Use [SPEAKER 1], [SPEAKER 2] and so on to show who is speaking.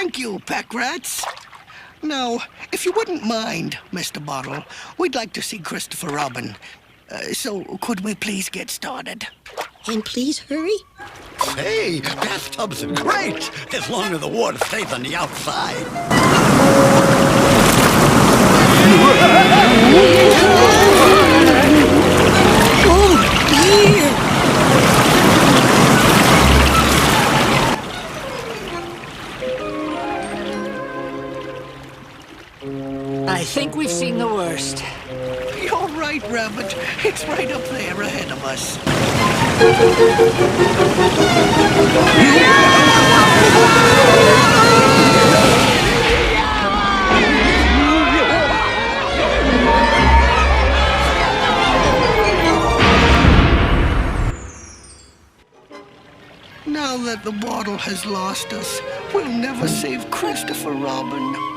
[SPEAKER 1] Thank you, pack rats. Now, if you wouldn't mind, Mr. Bottle, we'd like to see Christopher Robin. So, could we please get started?
[SPEAKER 2] And please hurry.
[SPEAKER 3] Hey, bathtubs are great, as long as the water stays on the outside.
[SPEAKER 2] Oh, dear.
[SPEAKER 4] I think we've seen the worst.
[SPEAKER 1] You're right, Rabbit. It's right up there ahead of us. Now that the bottle has lost us, we'll never save Christopher Robin.